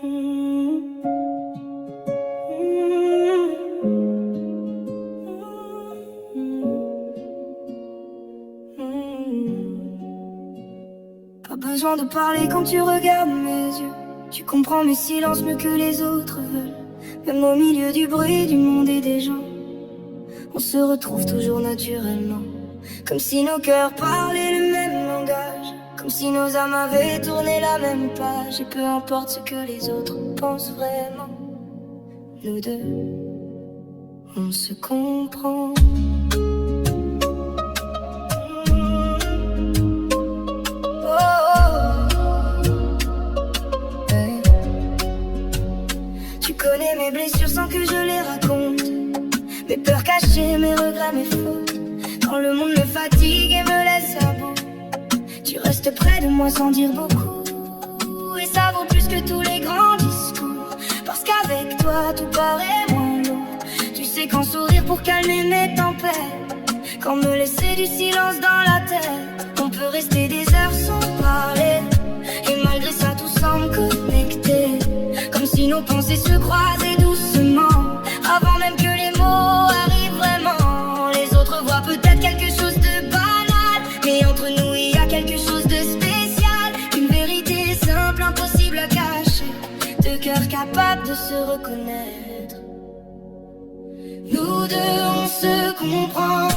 Pas besoin de parler quand tu regardes mes yeux. Tu comprends mes silences mieux que les autres veulent. Même au milieu du bruit du monde et des gens, on se retrouve toujours naturellement. Comme si nos cœurs parlaient le même langage, comme si nos âmes avaient tourné la même page. Et peu importe ce que les autres pensent vraiment, nous deux, on se comprend. Tu connais mes blessures sans que je les raconte, mes peurs cachées, mes regrets, mes fautes. Quand le monde me fatigue et me laisse à bout, tu restes près de moi sans dire beaucoup. Et ça vaut plus que tous les grands discours, parce qu'avec toi tout paraît moins lourd. Tu sais qu'en sourire pour calmer mes tempêtes, quand me laisser du silence dans la tête, on peut rester des heures sans parler, et malgré ça tout semble connecté, comme si nos pensées se croisaient doucement, avant même que les mots arrivent vraiment. Les autres voient peut-être quelque chose de banal, mais entre nous il y a quelque chose de spécial. Une vérité simple, impossible à cacher, deux cœurs capables de se reconnaître. Nous deux on se comprend,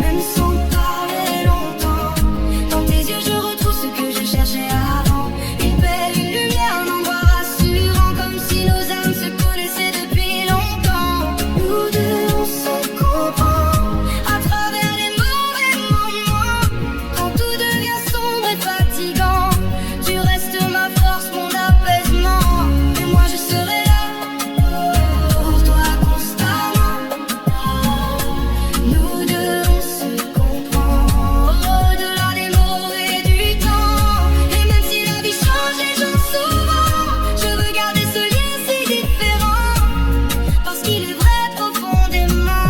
même sans parler longtemps. Dans tes yeux je retrouve ce que je cherchais avant, une paix, une lumière, un endroit rassurant, comme si nos âmes se connaissaient depuis longtemps. Nous deux on se comprend, à travers les mauvais moments, quand tout devient sombre et fatigant. Tu restes ma force, mon apaisement, et moi je serai là pour toi constamment. Nous deux on se comprend, au-delà des mots et du temps. Et même si la vie change les gens souvent, je veux garder ce lien si différent, parce qu'il est vrai profondément.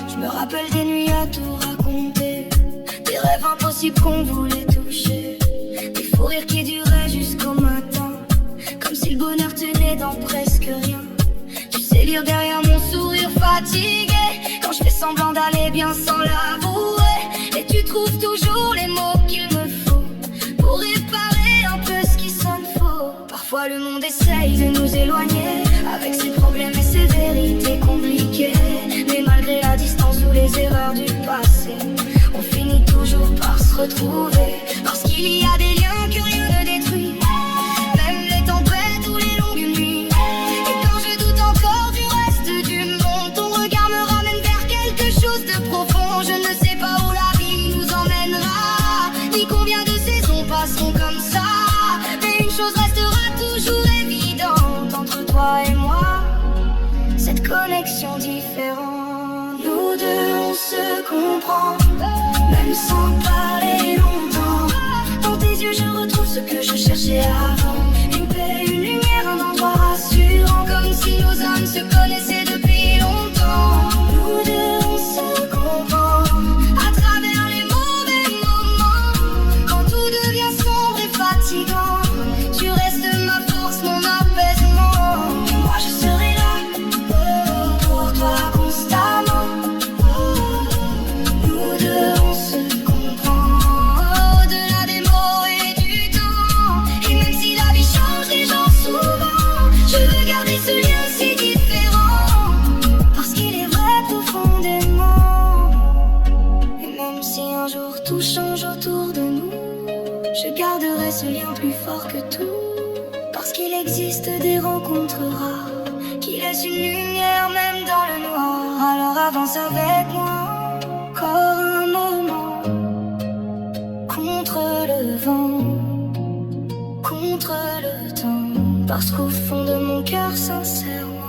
Je me rappelle des nuits à tout raconter, des rêves impossibles qu'on voulait toucher, des fous rires qui duraient jusqu'au matin, comme si le bonheur tenait dans presque rien. Tu sais lire derrière mon sourire fatigué, quand je fais semblant d'aller bien sans l'avouer. Et tu trouves toujours les mots qu'il me faut pour réparer un peu ce qui sonne faux. Parfois le monde essaye de nous éloigner, avec ses problèmes et ses vérités compliquées, mais malgré la distance ou les erreurs du passé, on finit toujours par se retrouver, parce qu'il y a des liens que rien ne détruit, même les tempêtes ou les longues nuits. Et quand je doute encore du reste du monde, ton regard me ramène vers quelque chose de profond. Je ne sais pas où la vie nous emmènera, ni combien de saisons passeront comme ça, mais une chose restera toujours évidente entre toi et moi, cette connexion différente. Nous deux on se comprend, même sans parler longtemps. Dans tes yeux je retrouve ce que je cherchais avant, une paix, une lumière, un endroit rassurant, comme si nos âmes se connaissaient depuis longtemps. Nous deux on se comprend, à travers les mauvais moments, quand tout devient sombre et fatigant. Tu restes ma force, mon apaisement, et moi je serai là pour toi constamment. Nous deux on se comprend, au-delà des mots et du temps. Et même si la vie change les gens souvent, je veux garder ce lien si différent, parce qu'il est vrai profondément. Et même si un jour tout change autour de nous, je garderai ce lien plus fort que tout, parce qu'il existe des rencontres rares qui laissent une lumière même dans le noir. Alors avance avec moi encore un moment, contre le vent, contre le temps, parce qu'au fond de mon cœur sincèrement,